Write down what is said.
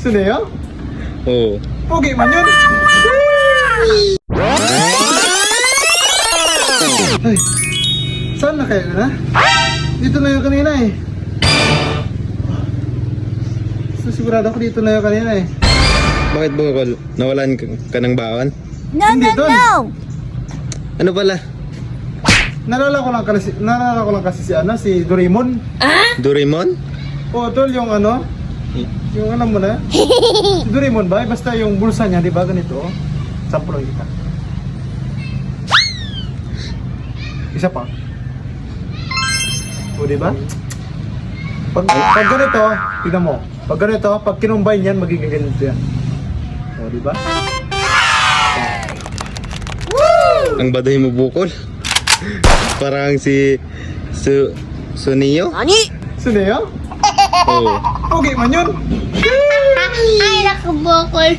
Suneo? Oo. Pogi man yun. Ay, saan na kayo na? Dito na yung kanina eh. So, sigurado ako dito na yung kanina eh. Bakit bukol? Nawalan ka ng baon? No, Hindi no, doon. no! Ano pala? Nalala ko lang kasi si Doraemon. Doraemon? Oh, tol, yung ano? Yung alam mo na? Si Doraemon ba? Basta yung bulsa niya, di ba? Ganito. Oh. Sampulong kita. Isa pa. O, di ba? Pag ganito, tignan mo. Pag ganito, pag kinumbine yan, magiging ganito yan. O, di ba? Ang baday mo bukol. Parang si Sunio? Suneo? Oo. Pogi man yun. Ay, nakabukol.